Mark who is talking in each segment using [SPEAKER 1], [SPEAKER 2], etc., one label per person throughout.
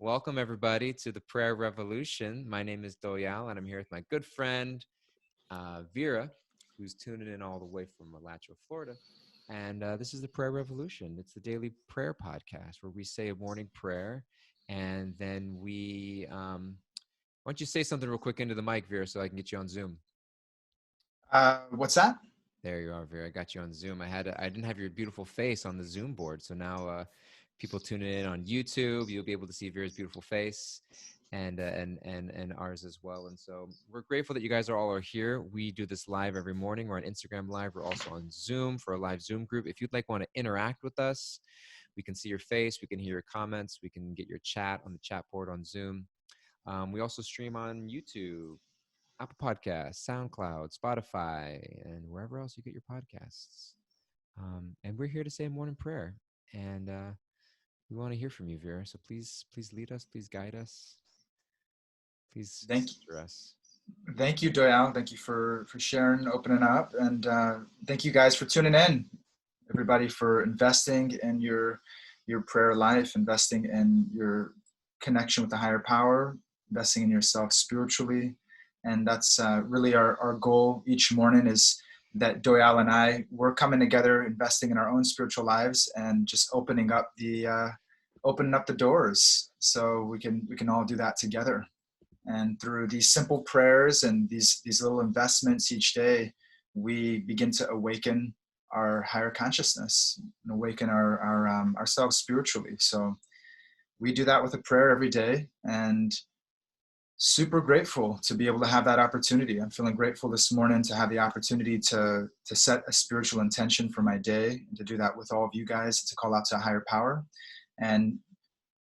[SPEAKER 1] Welcome everybody to the Prayer Revolution. My name is Doyal, and I'm here with my good friend Vira, who's tuning in all the way from Alachua, Florida. And this is the Prayer Revolution. It's the daily prayer podcast where we say a morning prayer, and then why don't you say something real quick into the mic, Vera, so I can get you on Zoom?
[SPEAKER 2] What's that?
[SPEAKER 1] There you are, Vera. I got you on Zoom. I didn't have your beautiful face on the Zoom board, so now people tuning in on YouTube, you'll be able to see Vera's beautiful face, and ours as well. And so we're grateful that you guys are here. We do this live every morning. We're on Instagram Live. We're also on Zoom for a live Zoom group. If you'd want to interact with us, we can see your face, we can hear your comments, we can get your chat on the chat board on Zoom. We also stream on YouTube, Apple Podcasts, SoundCloud, Spotify, and wherever else you get your podcasts. And we're here to say a morning prayer. And we want to hear from you, Vera. So please lead us, please guide us, please
[SPEAKER 2] Thank you,
[SPEAKER 1] center us.
[SPEAKER 2] thank you, Doyal. Thank you for sharing, opening up, and thank you guys for tuning in. Everybody for investing in your prayer life, investing in your connection with the higher power, investing in yourself spiritually, and that's really our goal each morning. Is that Doyal and we're coming together, investing in our own spiritual lives, and just opening up the doors so we can all do that together. And through these simple prayers and these little investments each day, we begin to awaken our higher consciousness and awaken ourselves spiritually. So we do that with a prayer every day, and super grateful to be able to have that opportunity. I'm feeling grateful this morning to have the opportunity to set a spiritual intention for my day, and to do that with all of you guys, to call out to a higher power. And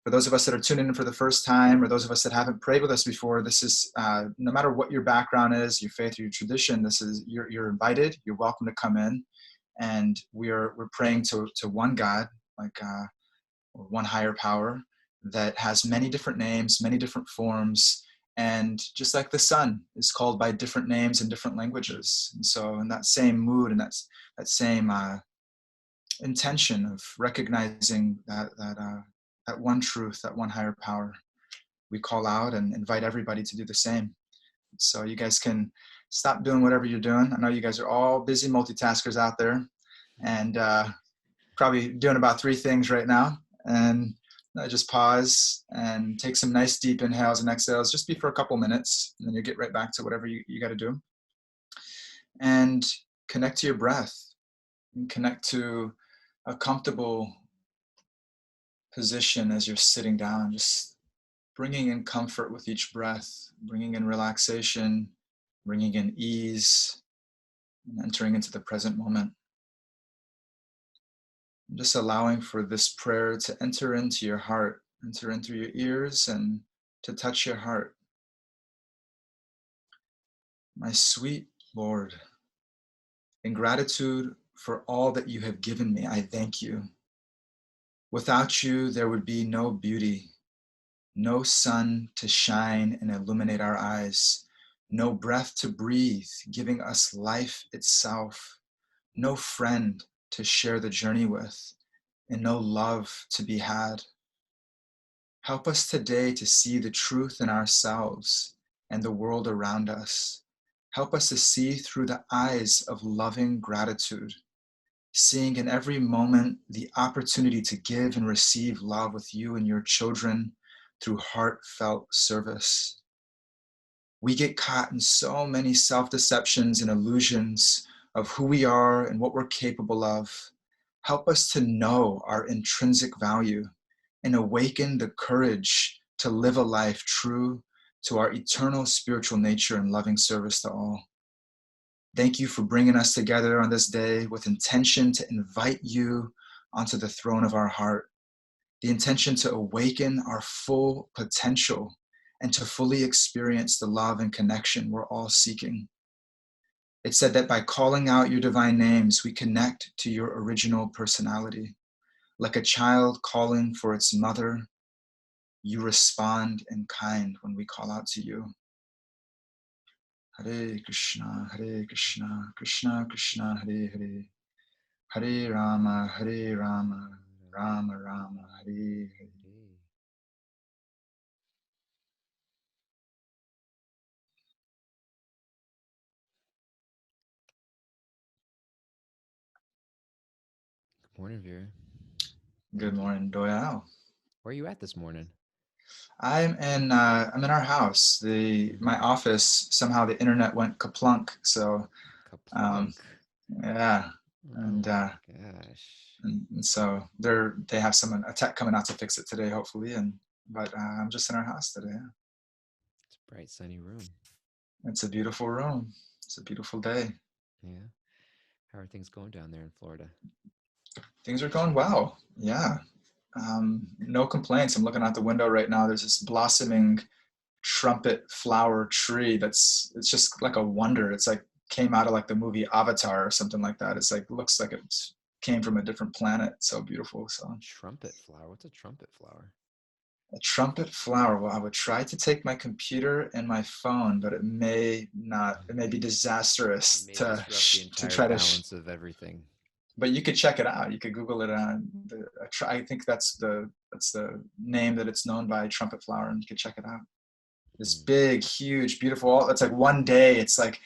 [SPEAKER 2] for those of us that are tuning in for the first time, or those of us that haven't prayed with us before, this is no matter what your background is, your faith or your tradition, this is you're invited. You're welcome to come in, and we're praying to one God, or one higher power that has many different names, many different forms, and just like the sun is called by different names in different languages. And so, in that same mood and that same intention of recognizing that one truth, that one higher power, we call out and invite everybody to do the same. So you guys can stop doing whatever you're doing. I know you guys are all busy multitaskers out there, and probably doing about 3 things right now. And just pause and take some nice deep inhales and exhales, just be for a couple minutes, and then you get right back to whatever you got to do. And connect to your breath, and connect to a comfortable position as you're sitting down, just bringing in comfort with each breath, bringing in relaxation, bringing in ease, and entering into the present moment. And just allowing for this prayer to enter into your heart, enter in through your ears, and to touch your heart. My sweet Lord, in gratitude for all that you have given me, I thank you. Without you, there would be no beauty, no sun to shine and illuminate our eyes, no breath to breathe, giving us life itself, no friend to share the journey with, and no love to be had. Help us today to see the truth in ourselves and the world around us. Help us to see through the eyes of loving gratitude, seeing in every moment the opportunity to give and receive love with you and your children through heartfelt service. We get caught in so many self-deceptions and illusions of who we are and what we're capable of. Help us to know our intrinsic value and awaken the courage to live a life true to our eternal spiritual nature and loving service to all. Thank you for bringing us together on this day with intention to invite you onto the throne of our heart, the intention to awaken our full potential and to fully experience the love and connection we're all seeking. It said that by calling out your divine names, we connect to your original personality. Like a child calling for its mother, you respond in kind when we call out to you. Hare Krishna, Krishna Krishna, Hare Hare, Hare Rama, Rama Rama, Hare Hare.
[SPEAKER 1] Morning, Vera.
[SPEAKER 2] Good
[SPEAKER 1] Thank you.
[SPEAKER 2] morning, Doyal.
[SPEAKER 1] Where are you at this morning?
[SPEAKER 2] I'm in our house. The
[SPEAKER 1] Mm,
[SPEAKER 2] my office, somehow the internet went kaplunk. So um,
[SPEAKER 1] Kaplunk.
[SPEAKER 2] yeah,
[SPEAKER 1] Oh
[SPEAKER 2] and,
[SPEAKER 1] my
[SPEAKER 2] uh,
[SPEAKER 1] gosh.
[SPEAKER 2] and so they have a tech coming out to fix it today, hopefully. But I'm just in our house today. Yeah.
[SPEAKER 1] It's a bright, sunny room.
[SPEAKER 2] It's a beautiful room. It's a beautiful day.
[SPEAKER 1] Yeah. How are things going down there in Florida?
[SPEAKER 2] Things are going well. Yeah, no complaints. I'm looking out the window right now. There's this blossoming trumpet flower tree it's just like a wonder. It's like came out of like the movie Avatar or something like that. It's like looks like it came from a different planet. It's so beautiful. So
[SPEAKER 1] Trumpet flower. What's a trumpet flower?
[SPEAKER 2] a trumpet flower. Well, I would try to take my computer and my phone, but it may not. It may be
[SPEAKER 1] You
[SPEAKER 2] disastrous
[SPEAKER 1] may disrupt the
[SPEAKER 2] to
[SPEAKER 1] entire
[SPEAKER 2] try to.
[SPEAKER 1] balance of everything.
[SPEAKER 2] But you could check it out. You could Google it. I think that's the name that it's known by, trumpet flower, and you could check it out. This
[SPEAKER 1] Mm.
[SPEAKER 2] big, huge, beautiful. It's like one day, it's like,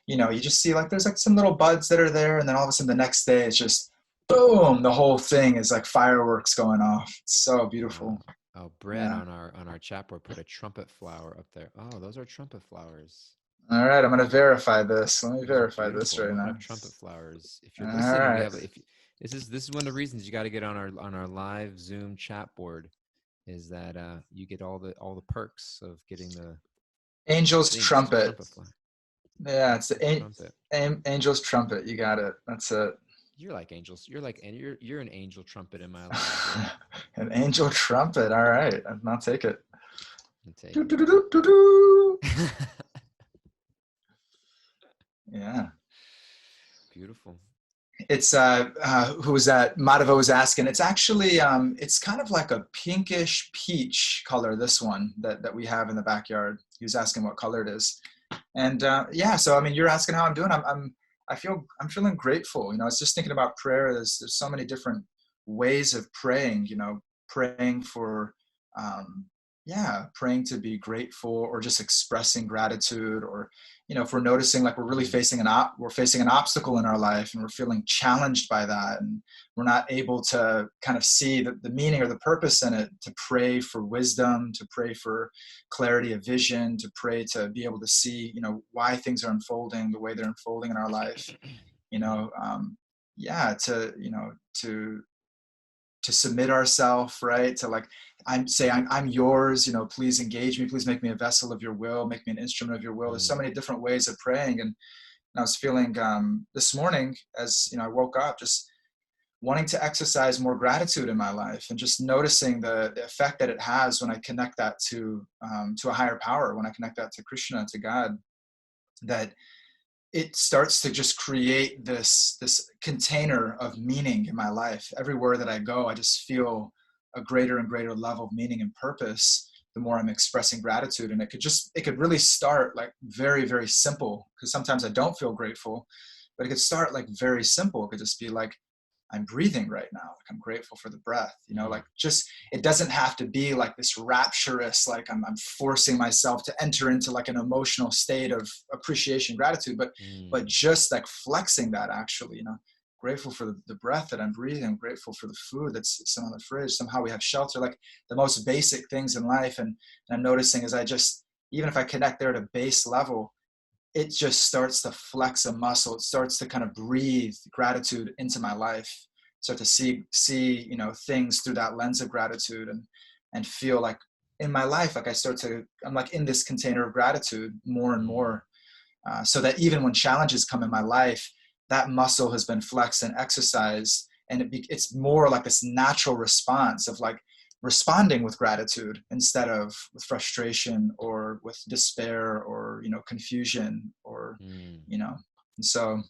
[SPEAKER 2] you just see like there's like some little buds that are there, and then all of a sudden the next day it's just boom, the whole thing is like fireworks going off. It's so
[SPEAKER 1] Wow.
[SPEAKER 2] beautiful.
[SPEAKER 1] Oh, Brett
[SPEAKER 2] Yeah.
[SPEAKER 1] on our chat board put a trumpet flower up there. Oh, those are trumpet flowers.
[SPEAKER 2] All right, I'm gonna verify this. Let me
[SPEAKER 1] Those are
[SPEAKER 2] verify this
[SPEAKER 1] beautiful. I'm
[SPEAKER 2] right
[SPEAKER 1] looking
[SPEAKER 2] now.
[SPEAKER 1] up trumpet flowers. If
[SPEAKER 2] All
[SPEAKER 1] you're listening, we
[SPEAKER 2] right.
[SPEAKER 1] have if this is one of the reasons you got to get on our live Zoom chat board is that you get all the perks of getting the
[SPEAKER 2] Angel's
[SPEAKER 1] seeing this
[SPEAKER 2] trumpet.
[SPEAKER 1] trumpet flower.
[SPEAKER 2] Yeah, it's
[SPEAKER 1] Angel's
[SPEAKER 2] the
[SPEAKER 1] trumpet.
[SPEAKER 2] Angel's trumpet. You got it. That's it.
[SPEAKER 1] You're like angels. You're an angel trumpet in my life, Vera.
[SPEAKER 2] An angel trumpet. All right, I'll take it.
[SPEAKER 1] I'll take
[SPEAKER 2] Do,
[SPEAKER 1] it.
[SPEAKER 2] do, do, do, do, do. Yeah.
[SPEAKER 1] Beautiful.
[SPEAKER 2] It's who was that? Madhava was asking. It's actually it's kind of like a pinkish peach color. This one that we have in the backyard. He was asking what color it is, and yeah. So I mean, you're asking how I'm doing. I'm feeling grateful. I was just thinking about prayer. There's so many different ways of praying. Praying for yeah, praying to be grateful, or just expressing gratitude, or if we're noticing like we're really
[SPEAKER 1] Mm,
[SPEAKER 2] we're facing an obstacle in our life, and we're feeling challenged by that, and we're not able to kind of see the meaning or the purpose in it, to pray for wisdom, to pray for clarity of vision, to pray to be able to see why things are unfolding the way they're unfolding in our life. you
[SPEAKER 1] mm,
[SPEAKER 2] know yeah, to submit ourselves, right? To like, I'm yours, please engage me, please make me a vessel of your will, make me an instrument of your will. There's so
[SPEAKER 1] mm,
[SPEAKER 2] many different ways of praying. And I was feeling this morning, as I woke up, just wanting to exercise more gratitude in my life, and just noticing the effect that it has when I connect that to a higher power, when I connect that to Krishna, to God, that it starts to just create this container of meaning in my life. Everywhere that I go, I just feel a greater and greater level of meaning and purpose the more I'm expressing gratitude. And it could really start like very, very simple, because sometimes I don't feel grateful, but it could start like very simple. It could just be like, I'm breathing right now. Like, I'm grateful for the breath,
[SPEAKER 1] mm,
[SPEAKER 2] like, just, it doesn't have to be like this rapturous, like I'm forcing myself to enter into like an emotional state of appreciation, gratitude, but
[SPEAKER 1] mm,
[SPEAKER 2] just like flexing that, actually, grateful for the breath that I'm breathing. I'm grateful for the food that's sitting on the fridge. Somehow we have shelter, like the most basic things in life. And I'm noticing, as I just, even if I connect there at a base level, it just starts to flex a muscle. It starts to kind of breathe gratitude into my life. Start to see things through that lens of gratitude, and feel like in my life, like I'm like in this container of gratitude more and
[SPEAKER 1] mm,
[SPEAKER 2] more, so that even when challenges come in my life, that muscle has been flexed and exercised, and it's more like this natural response of like responding with gratitude instead of with frustration or with despair, or confusion, or
[SPEAKER 1] mm.
[SPEAKER 2] you know and so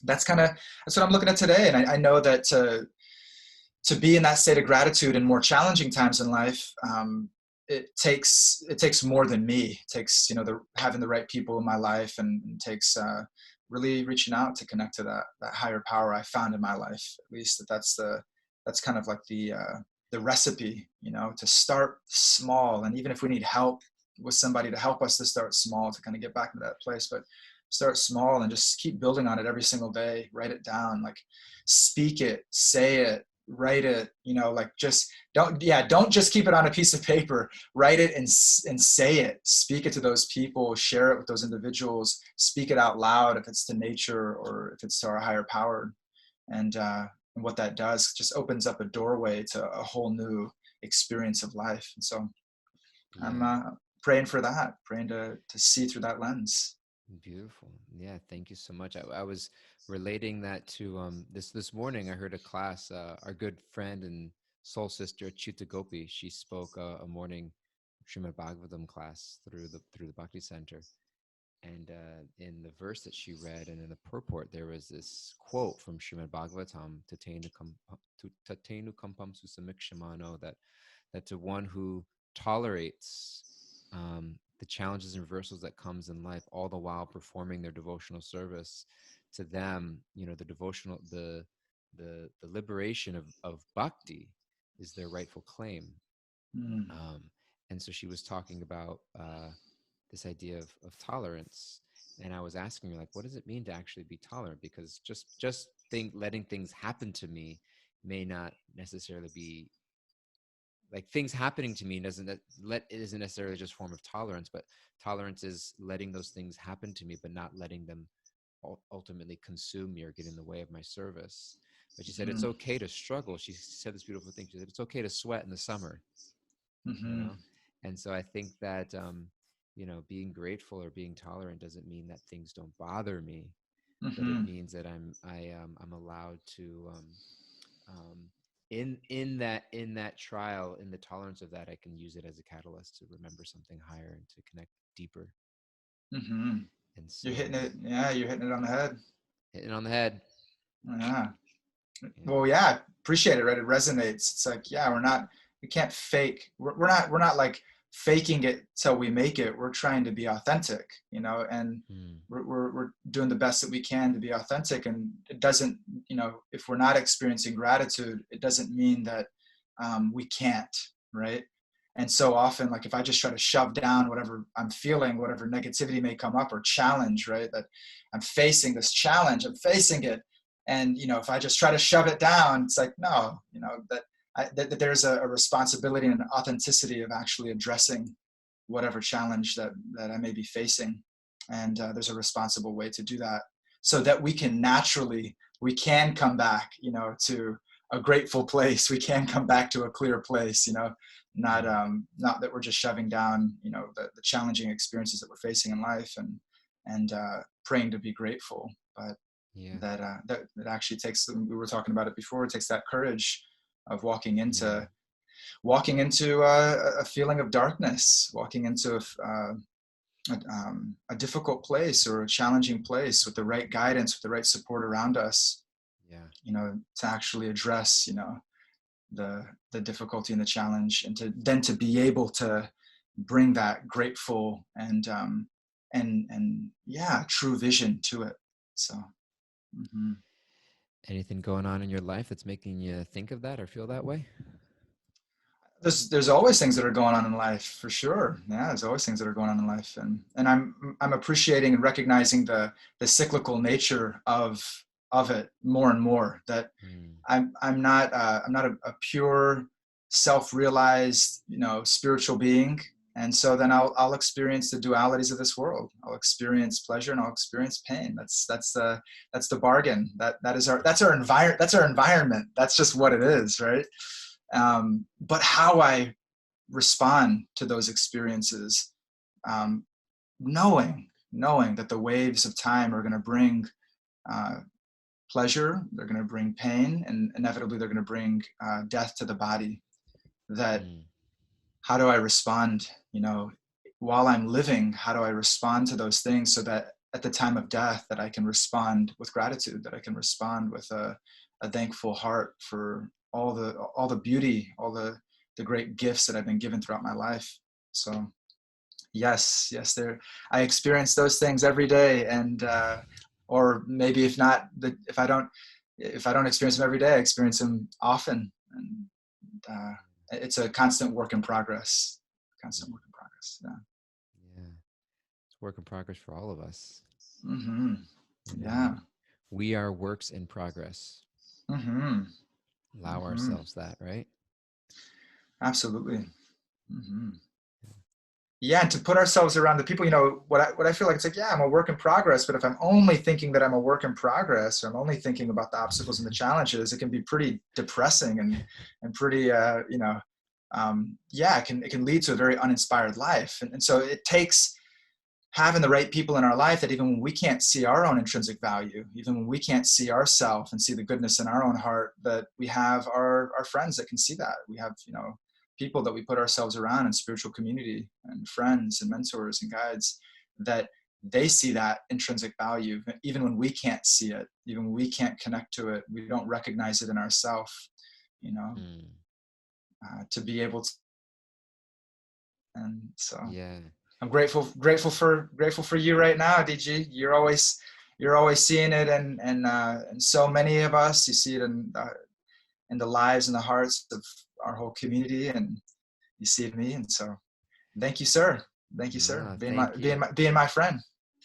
[SPEAKER 2] that's what I'm looking at today. And I know that to be in that state of gratitude in more challenging times in life, it takes more than me. It takes having the right people in my life, and it takes really reaching out to connect to that higher power I found in my life. At least that's kind of like the recipe, to start small. And even if we need help with somebody to help us to start small, to kind of get back into that place, but Start small and just keep building on it every single day. Write it down, like speak it, say it, write it, like just don't just keep it on a piece of paper. Write it and say it, speak it to those people, share it with those individuals, speak it out loud if it's to nature or if it's to our higher power. And what that does just opens up a doorway to a whole new experience of life. And so I'm praying for that, praying to see through that lens.
[SPEAKER 1] Beautiful. Yeah, thank you so much. I was relating that to this morning. I heard a class. Our good friend and soul sister Chuta Gopi. She spoke a morning Srimad Bhagavatam class through the Bhakti Center, and in the verse that she read and in the purport, there was this quote from Srimad Bhagavatam: "Tatenu kampam susamikshimano," that to one who tolerates the challenges and reversals that comes in life, all the while performing their devotional service, to them, the liberation of bhakti is their rightful claim.
[SPEAKER 2] Mm.
[SPEAKER 1] And so she was talking about this idea of tolerance, and I was asking her, like, what does it mean to actually be tolerant? Because just letting things happen to me may not necessarily be like things happening to me isn't necessarily just a form of tolerance, but tolerance is letting those things happen to me, but not letting them ultimately consume me or get in the way of my service. But she said it's
[SPEAKER 2] Mm.
[SPEAKER 1] okay to struggle. She said this beautiful thing. She said it's okay to sweat in the summer,
[SPEAKER 2] Mm-hmm.
[SPEAKER 1] And so I think that being grateful or being tolerant doesn't mean that things don't bother me, but it
[SPEAKER 2] Mm-hmm.
[SPEAKER 1] means that I'm allowed to um, in that trial, in the tolerance of that, I can use it as a catalyst to remember something higher and to connect deeper.
[SPEAKER 2] Mm-hmm.
[SPEAKER 1] And
[SPEAKER 2] You're
[SPEAKER 1] so
[SPEAKER 2] hitting it. Yeah, you're hitting it on the head.
[SPEAKER 1] hitting on the head.
[SPEAKER 2] Yeah.
[SPEAKER 1] Yeah.
[SPEAKER 2] Well, yeah, appreciate it, right? It resonates. It's like, yeah, we can't fake. We're not like faking it till we make it. We're trying to be authentic, and
[SPEAKER 1] Mm.
[SPEAKER 2] we're doing the best that we can to be authentic. And it doesn't, if we're not experiencing gratitude, it doesn't mean that we can't, right? And so often, like if I just try to shove down whatever I'm feeling, whatever negativity may come up or challenge, right? That I'm facing this challenge, I'm facing it, and if I just try to shove it down, it's like, no, that there's a responsibility and an authenticity of actually addressing whatever challenge that I may be facing. And there's a responsible way to do that, so that we can come back, to a grateful place. We can come back to a clear place, not
[SPEAKER 1] Mm.
[SPEAKER 2] not that we're just shoving down, the challenging experiences that we're facing in life, and praying to be grateful. But
[SPEAKER 1] Yeah.
[SPEAKER 2] that actually takes, we were talking about it before, it takes that courage of walking
[SPEAKER 1] Mm.
[SPEAKER 2] into a feeling of darkness, walking into a difficult place or a challenging place with the right guidance, with the right support around us,
[SPEAKER 1] Yeah.
[SPEAKER 2] to actually address, the difficulty and the challenge, and to be able to bring that grateful and yeah, true vision to it. So. Mm-hmm.
[SPEAKER 1] Anything going on in your life that's making you think of that or feel that way?
[SPEAKER 2] There's always things that are going on in life, for sure. Yeah, there's always things that are going on in life, and I'm appreciating and recognizing the cyclical nature of it more and more. That
[SPEAKER 1] Mm.
[SPEAKER 2] I'm not a pure self-realized, spiritual being. And so then I'll experience the dualities of this world. I'll experience pleasure and I'll experience pain. That's the bargain. That's our environment. That's just what it is, right? But how I respond to those experiences, um, knowing that the waves of time are going to bring uh, pleasure, they're going to bring pain, and inevitably they're going to bring death to the body. That
[SPEAKER 1] Mm.
[SPEAKER 2] how do I respond? While I'm living, how do I respond to those things, so that at the time of death, that I can respond with gratitude, that I can respond with a thankful heart for all the beauty, all the great gifts that I've been given throughout my life. So yes, there I experience those things every day, and or maybe if I don't experience them every day, I experience them often, and it's a constant work in progress.
[SPEAKER 1] Mm.
[SPEAKER 2] Constant work in progress. Yeah.
[SPEAKER 1] Yeah. It's work in progress for all of us.
[SPEAKER 2] Mm-hmm.
[SPEAKER 1] You know,
[SPEAKER 2] Yeah.
[SPEAKER 1] we are works in progress.
[SPEAKER 2] Mm-hmm.
[SPEAKER 1] Allow
[SPEAKER 2] Mm-hmm.
[SPEAKER 1] ourselves that, right?
[SPEAKER 2] Absolutely. Mm-hmm. Yeah, and to put ourselves around the people, what I feel like, it's like, yeah, I'm a work in progress, but if I'm only thinking that I'm a work in progress, or I'm only thinking about the obstacles and the challenges, it can be pretty depressing and pretty, yeah, it can lead to a very uninspired life. And so it takes having the right people in our life that even when we can't see our own intrinsic value, even when we can't see ourselves and see the goodness in our own heart, that we have our friends that can see that. We have, people that we put ourselves around in spiritual community, and friends and mentors and guides, that they see that intrinsic value, even when we can't see it, even when we can't connect to it, we don't recognize it in ourselves, you know,
[SPEAKER 1] Mm,
[SPEAKER 2] to be able to. And so
[SPEAKER 1] yeah.
[SPEAKER 2] I'm grateful for you right now, DG. You're always seeing it, and so many of us. You see it in the lives and the hearts of our whole community, and you see it in me. And so, thank you, sir. Thank you, sir,
[SPEAKER 1] No,
[SPEAKER 2] being my
[SPEAKER 1] thank
[SPEAKER 2] being
[SPEAKER 1] you.
[SPEAKER 2] my being my friend.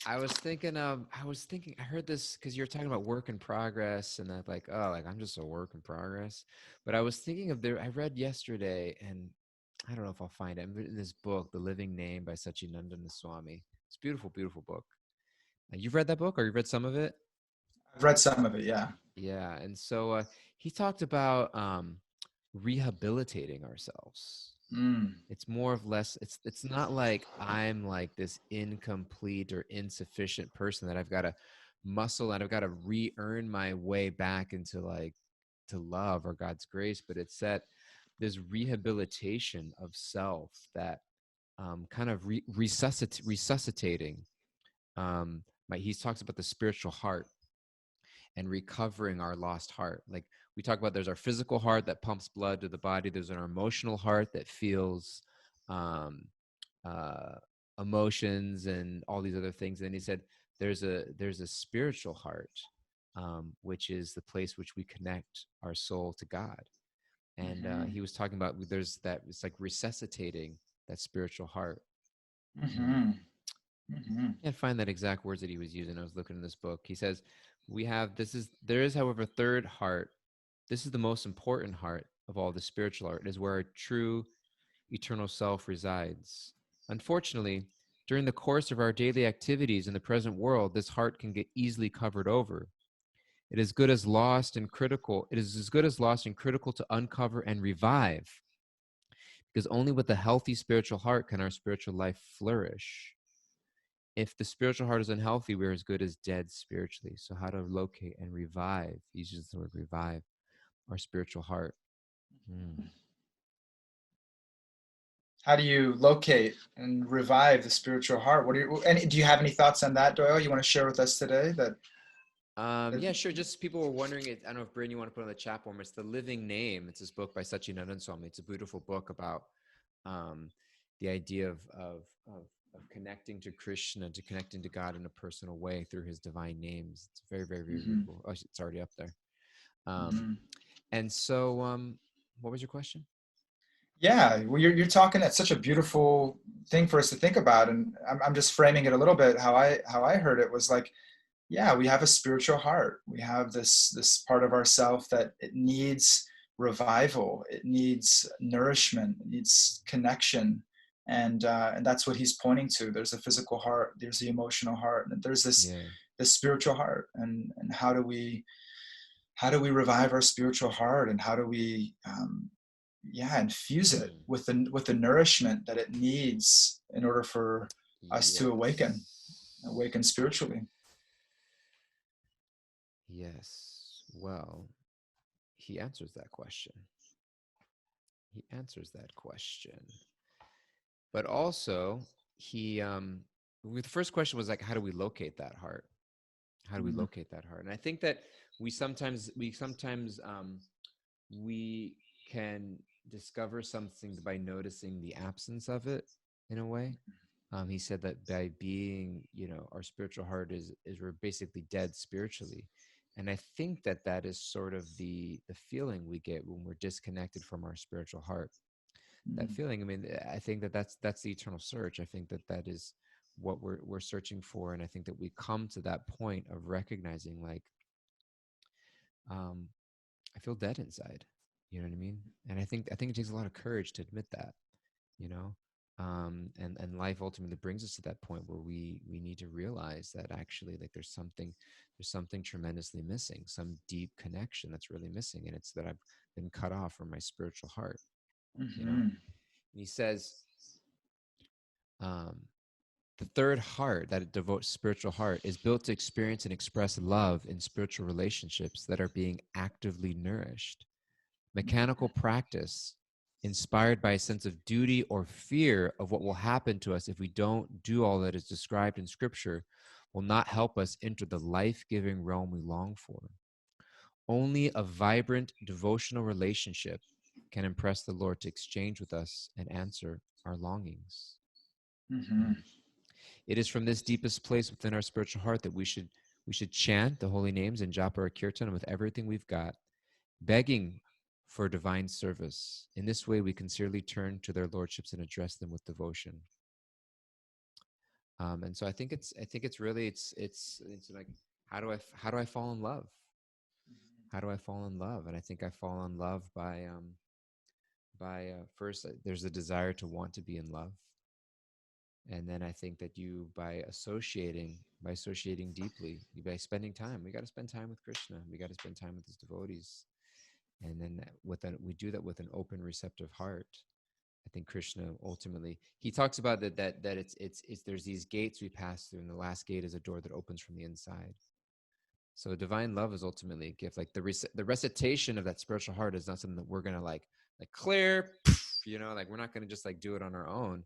[SPEAKER 1] I heard this because you're talking about work in progress, and I'm like, oh, like I'm just a work in progress. But I was thinking of I read yesterday, and I don't know if I'll find it. In this book, The Living Name by Satchidananda Swami. It's a beautiful, beautiful book. You've read that book, or you've read some of it?
[SPEAKER 2] I've read some of it. Yeah.
[SPEAKER 1] Yeah. And so he talked about rehabilitating ourselves.
[SPEAKER 2] Mm.
[SPEAKER 1] It's more of less, it's not like I'm like this incomplete or insufficient person that I've got to muscle and I've got to re-earn my way back into like to love or God's grace, but it's that this rehabilitation of self that kind of resuscitating. He talks about the spiritual heart and recovering our lost heart. Like we talk about, there's our physical heart that pumps blood to the body. There's our emotional heart that feels um, uh, emotions and all these other things. And he said there's a spiritual heart, which is the place which we connect our soul to God. And
[SPEAKER 2] Mm-hmm.
[SPEAKER 1] he was talking about there's that it's like resuscitating that spiritual heart.
[SPEAKER 2] Mm-hmm. Mm-hmm.
[SPEAKER 1] Can't find that exact words that he was using. I was looking in this book. He says, "We have there is, however, a third heart. This is the most important heart of all the spiritual heart. It is where our true eternal self resides. Unfortunately, during the course of our daily activities in the present world, this heart can get easily covered over. It is good as lost and critical. It is as good as lost and critical to uncover and revive, because only with a healthy spiritual heart can our spiritual life flourish. If the spiritual heart is unhealthy, we're as good as dead spiritually. So, how to locate and revive? He uses the word revive our spiritual heart. Hmm.
[SPEAKER 2] How do you locate and revive the spiritual heart? And do you have any thoughts on that, Doyle? You want to share with us today? That
[SPEAKER 1] Yeah, sure. Just people were wondering it. I don't know if Bryn, you want to put on the chat form. It's The Living Name. It's this book by Satchidananda Swami. It's a beautiful book about um, the idea of connecting to Krishna, to connecting to God in a personal way through His divine names. It's very, very, very
[SPEAKER 2] Mhm.
[SPEAKER 1] beautiful. Oh, it's already up there. Um,
[SPEAKER 2] Mhm.
[SPEAKER 1] and so, what was your question?
[SPEAKER 2] Yeah, well, you're talking. That's such a beautiful thing for us to think about, and I'm just framing it a little bit. How I heard it was like, yeah, we have a spiritual heart. We have this part of ourself that it needs revival. It needs nourishment. It needs connection, and that's what he's pointing to. There's a physical heart. There's the emotional heart, and there's
[SPEAKER 1] Yeah.
[SPEAKER 2] this spiritual heart. And how do we revive our spiritual heart, and how do we yeah, infuse it
[SPEAKER 1] Hmm.
[SPEAKER 2] with the nourishment that it needs in order for us to awaken
[SPEAKER 1] Yes.
[SPEAKER 2] spiritually.
[SPEAKER 1] Yes. Well, he answers that question. He answers that question. But also, the first question was like, how do we locate that heart? How do we
[SPEAKER 2] Mm-hmm.
[SPEAKER 1] locate that heart? And I think that we sometimes we can discover something by noticing the absence of it in a way. He said that by being, our spiritual heart is we're basically dead spiritually, and I think that that is sort of the feeling we get when we're disconnected from our spiritual heart. That feeling. I mean, I think that that's the eternal search. I think that that is what we're searching for. And I think that we come to that point of recognizing, like, I feel dead inside. You know what I mean? And I think it takes a lot of courage to admit that, you know. And life ultimately brings us to that point where we need to realize that actually, like, there's something tremendously missing, some deep connection that's really missing, and it's that I've been cut off from my spiritual heart, you know.
[SPEAKER 2] Mm-hmm.
[SPEAKER 1] And he says, um, the third heart, that it devotes spiritual heart, is built to experience and express love in spiritual relationships that are being actively nourished. Mechanical practice, inspired by a sense of duty or fear of what will happen to us if we don't do all that is described in Scripture, will not help us enter the life-giving realm we long for. Only a vibrant devotional relationship can impress the Lord to exchange with us and answer our longings.
[SPEAKER 2] Mm-hmm.
[SPEAKER 1] It is from this deepest place within our spiritual heart that we should chant the holy names and japa our kirtan with everything we've got, begging for divine service. In this way, we can sincerely turn to their lordships and address them with devotion. And so I think it's really it's like, how do I fall in love? How do I fall in love? And I think I fall in love by first, there's a desire to want to be in love. And then I think that you, by associating deeply, by spending time, we got to spend time with Krishna. We got to spend time with his devotees. And then we do that with an open, receptive heart. I think Krishna ultimately, he talks about that it's there's these gates we pass through, and the last gate is a door that opens from the inside. So divine love is ultimately a gift. Like the recitation of that spiritual heart is not something that we're gonna like clear, you know, like we're not gonna just like do it on our own,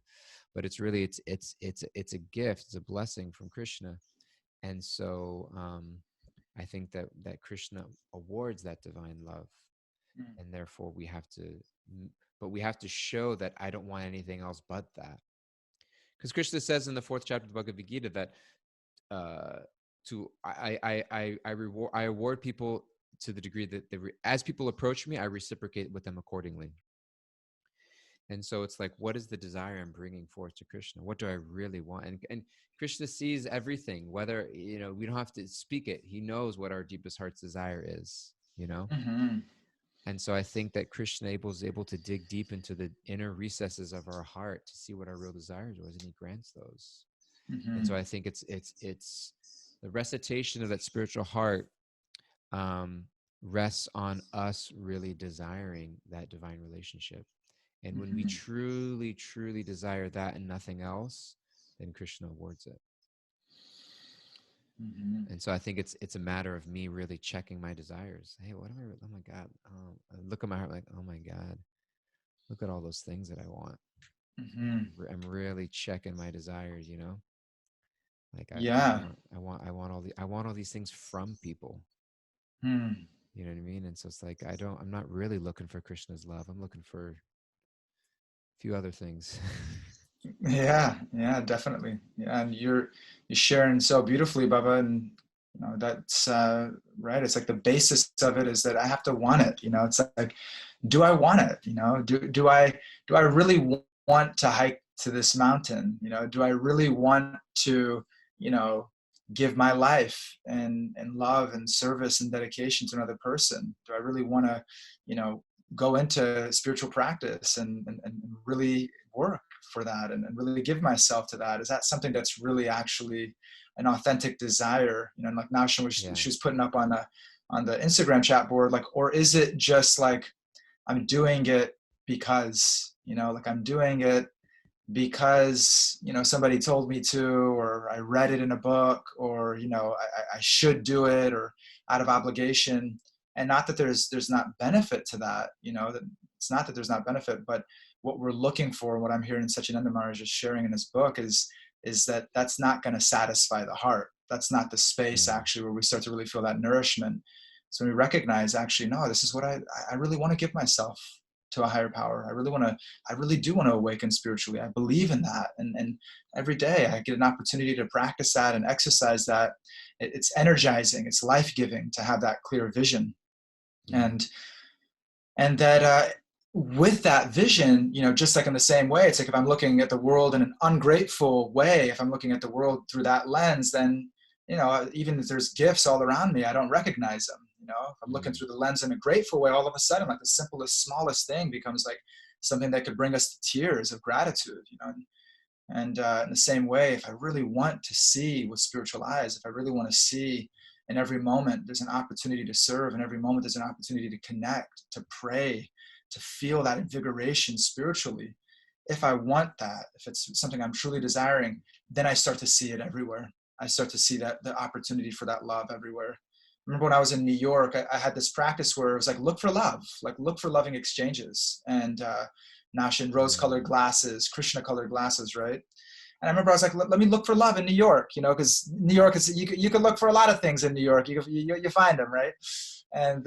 [SPEAKER 1] but it's really it's a gift, it's a blessing from Krishna. And so I think that Krishna awards that divine love, and therefore we have to show that I don't want anything else but that. Because Krishna says in the 4th chapter of the Bhagavad Gita that I award people to the degree that as people approach me, I reciprocate with them accordingly. And so it's like, what is the desire I'm bringing forth to Krishna? What do I really want? And Krishna sees everything, whether, you know, we don't have to speak it. He knows what our deepest heart's desire is, you know?
[SPEAKER 2] Mm-hmm.
[SPEAKER 1] And so I think that Krishna is able to dig deep into the inner recesses of our heart to see what our real desires was, and he grants those.
[SPEAKER 2] Mm-hmm.
[SPEAKER 1] And so I think it's the recitation of that spiritual heart rests on us really desiring that divine relationship. And when we truly, truly desire that and nothing else, then Krishna awards it.
[SPEAKER 2] Mm-hmm.
[SPEAKER 1] And so I think it's a matter of me really checking my desires. Hey, what am I? Oh my God! I look at my heart like, oh my God! Look at all those things that I want.
[SPEAKER 2] Mm-hmm.
[SPEAKER 1] I'm really checking my desires. You know, like
[SPEAKER 2] Yeah.
[SPEAKER 1] I want all these things from people.
[SPEAKER 2] Mm.
[SPEAKER 1] You know what I mean? And so it's like I'm not really looking for Krishna's love. I'm looking for a few other things.
[SPEAKER 2] Yeah, yeah, definitely. Yeah, and you're sharing so beautifully, Baba, and you know that's right. It's like the basis of it is that I have to want it. You know, it's like, do I want it? You know, do I really want to hike to this mountain? You know, do I really want to, you know, give my life and love and service and dedication to another person? Do I really want to, you know, go into spiritual practice and really work for that and really give myself to that? Is that something that's really actually an authentic desire? You know, and like now she
[SPEAKER 1] Yeah.
[SPEAKER 2] was putting up on the Instagram chat board, like, or is it just like I'm doing it because, you know, like I'm doing it because, you know, somebody told me to, or I read it in a book, or, you know, I should do it, or out of obligation. And not that there's not benefit to that, you know, that it's not that there's not benefit, but what we're looking for, what I'm hearing Sachinanda Maharaj is sharing in his book is that that's not going to satisfy the heart. That's not the space actually where we start to really feel that nourishment. So we recognize actually, no, this is what I really want to give myself to a higher power. I really do want to awaken spiritually. I believe in that. And every day I get an opportunity to practice that and exercise that. It's energizing. It's life-giving to have that clear vision.
[SPEAKER 1] Yeah.
[SPEAKER 2] And that with that vision, just like in the same way, it's like if I'm looking at the world in an ungrateful way, if I'm looking at the world through that lens, then, even if there's gifts all around me, I don't recognize them. If I'm looking
[SPEAKER 1] Mm,
[SPEAKER 2] through the lens in a grateful way, all of a sudden, like the simplest, smallest thing becomes like something that could bring us to tears of gratitude, And in the same way, if I really want to see with spiritual eyes, if I really want to see in every moment, there's an opportunity to serve. In every moment, there's an opportunity to connect, to pray, to feel that invigoration spiritually. If I want that, if it's something I'm truly desiring, then I start to see it everywhere. I start to see that the opportunity for that love everywhere. I remember when I was in New York, I had this practice where it was like, look for love, like look for loving exchanges. And Nash in rose-colored
[SPEAKER 1] mm,
[SPEAKER 2] glasses, Krishna-colored glasses, right? And I remember I was like, let me look for love in New York, because New York is, you can look for a lot of things in New York. You find them, right? And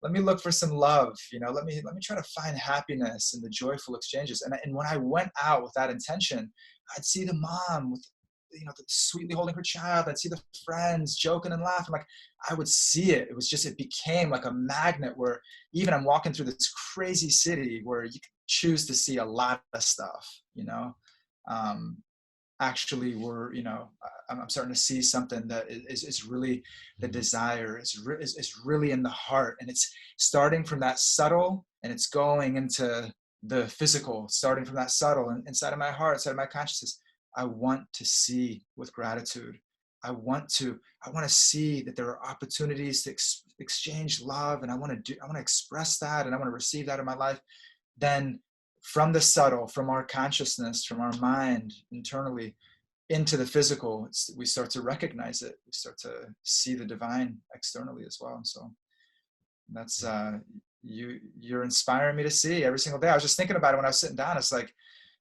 [SPEAKER 2] let me look for some love, let me try to find happiness in the joyful exchanges. And when I went out with that intention, I'd see the mom with, sweetly holding her child. I'd see the friends joking and laughing. Like I would see it. It became like a magnet where even I'm walking through this crazy city where you can choose to see a lot of stuff, um, actually we're, I'm starting to see something that is really the
[SPEAKER 1] mm,
[SPEAKER 2] desire is really in the heart, and it's starting from that subtle and it's going into the physical, starting from that subtle and inside of my heart, inside of my consciousness. I want to see with gratitude. I want to see that there are opportunities to exchange love, and I want to express that, and I want to receive that in my life. Then from the subtle, from our consciousness, from our mind internally into the physical, we start to recognize it. We start to see the divine externally as well. And so that's
[SPEAKER 1] mm.
[SPEAKER 2] you're inspiring me to see every single day. I was just thinking about it when I was sitting down. It's like,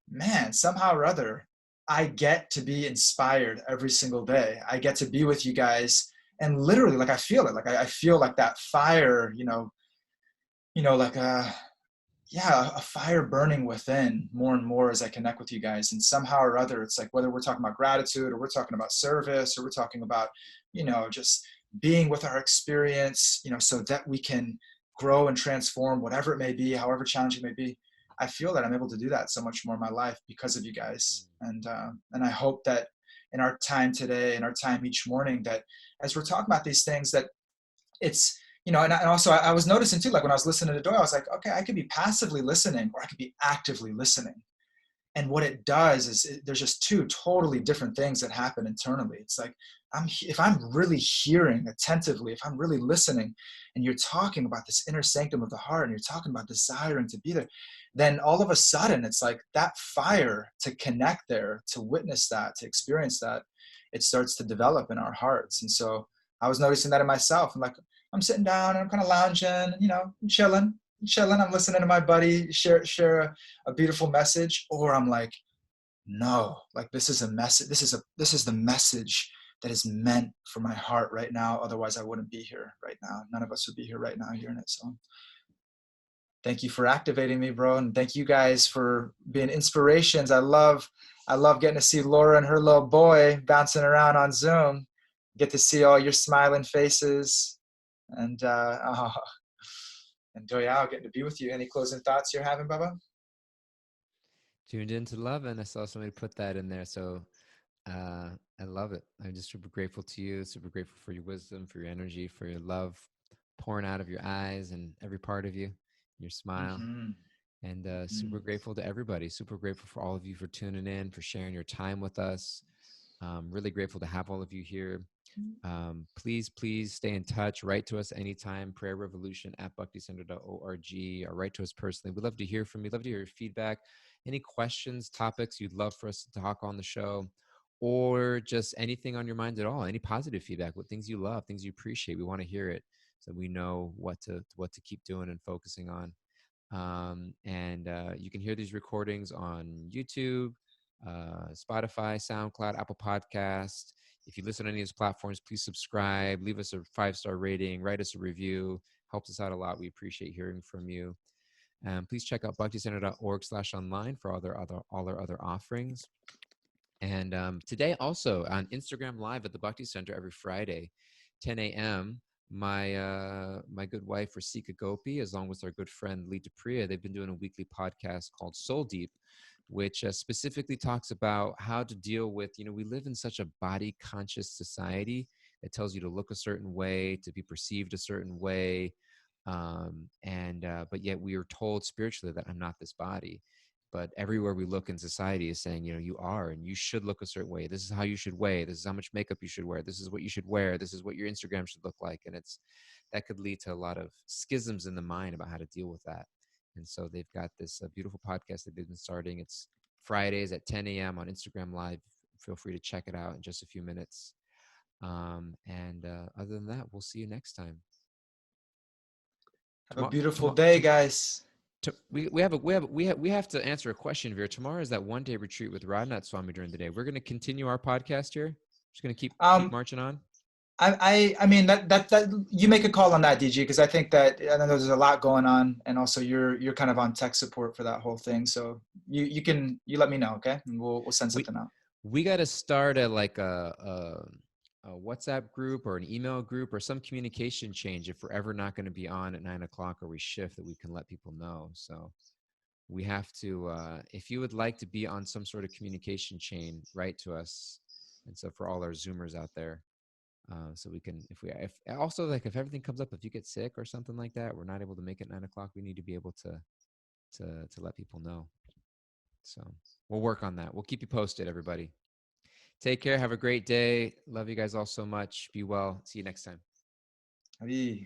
[SPEAKER 2] man, somehow or other, I get to be inspired every single day. I get to be with you guys, and literally, like I feel it. Like I feel like that fire, like a fire burning within more and more as I connect with you guys. And somehow or other, it's like whether we're talking about gratitude or we're talking about service or we're talking about, just being with our experience, so that we can grow and transform whatever it may be, however challenging it may be. I feel that I'm able to do that so much more in my life because of you guys. And I hope that in our time today, in our time each morning, that as we're talking about these things, that it's, and also I was noticing too, like when I was listening to Doyle, I was like, okay, I could be passively listening or I could be actively listening. And what it does is there's just two totally different things that happen internally. It's like, if I'm really hearing attentively, if I'm really listening, and you're talking about this inner sanctum of the heart, and you're talking about desiring to be there, then all of a sudden it's like that fire to connect there, to witness that, to experience that, it starts to develop in our hearts. And so I was noticing that in myself. I'm like, I'm sitting down and I'm kind of lounging, chilling. I'm listening to my buddy share a beautiful message, or I'm like, no, like this is a message. This is the message that is meant for my heart right now. Otherwise, I wouldn't be here right now. None of us would be here right now hearing it. So thank you for activating me, bro, and thank you guys for being inspirations. I love getting to see Laura and her little boy bouncing around on Zoom. Get to see all your smiling faces, and and Doyal, getting to be with you. Any closing thoughts you're having, Bubba?
[SPEAKER 1] Tuned into love, and I saw somebody put that in there. So I love it. I'm just super grateful to you, super grateful for your wisdom, for your energy, for your love pouring out of your eyes and every part of you, your smile.
[SPEAKER 2] Mm-hmm.
[SPEAKER 1] And super
[SPEAKER 2] Mm-hmm.
[SPEAKER 1] grateful to everybody. Super grateful for all of you for tuning in, for sharing your time with us. Really grateful to have all of you here. Please stay in touch. Write to us anytime, prayerrevolution@bhakticenter.org, or write to us personally. We'd love to hear from you. Love to hear your feedback. Any questions, topics you'd love for us to talk on the show, or just anything on your mind at all. Any positive feedback, what things you love, things you appreciate. We want to hear it so we know what to keep doing and focusing on. And you can hear these recordings on YouTube, Spotify, SoundCloud, Apple Podcast. If you listen to any of these platforms, please subscribe, leave us a 5-star rating, write us a review. Helps us out a lot. We appreciate hearing from you. Please check out bhakticenter.org/online for all our other offerings. And today also on Instagram Live at the Bhakti Center every Friday, 10 a.m. my good wife Rasika Gopi, along with our good friend Lee Priya, they've been doing a weekly podcast called Soul Deep, which specifically talks about how to deal with, we live in such a body conscious society that tells you to look a certain way, to be perceived a certain way, and but yet we are told spiritually that I'm not this body. But everywhere we look in society is saying, you are, and you should look a certain way. This is how you should weigh. This is how much makeup you should wear. This is what you should wear. This is what your Instagram should look like. And that could lead to a lot of schisms in the mind about how to deal with that. And so they've got this beautiful podcast that they've been starting. It's Fridays at 10 a.m. on Instagram Live. Feel free to check it out in just a few minutes. And other than that, we'll see you next time.
[SPEAKER 2] Have a beautiful day, guys.
[SPEAKER 1] We have to answer a question, Veer. Tomorrow is that one-day retreat with Radhanath Swami during the day. We're going to continue our podcast here. Just going to keep marching on.
[SPEAKER 2] I mean that you make a call on that, DG, because I think that I know there's a lot going on, and also you're kind of on tech support for that whole thing. So you let me know, okay? And we'll send something out.
[SPEAKER 1] We got to start at like a WhatsApp group or an email group or some communication change if we're ever not going to be on at 9:00 or we shift, that we can let people know. So we have to, if you would like to be on some sort of communication chain, write to us. And so for all our Zoomers out there, so we can, if also like if everything comes up, if you get sick or something like that, we're not able to make it 9:00, we need to be able to let people know. So we'll work on that. We'll keep you posted, everybody. Take care. Have a great day. Love you guys all so much. Be well. See you next time.
[SPEAKER 2] Hadi.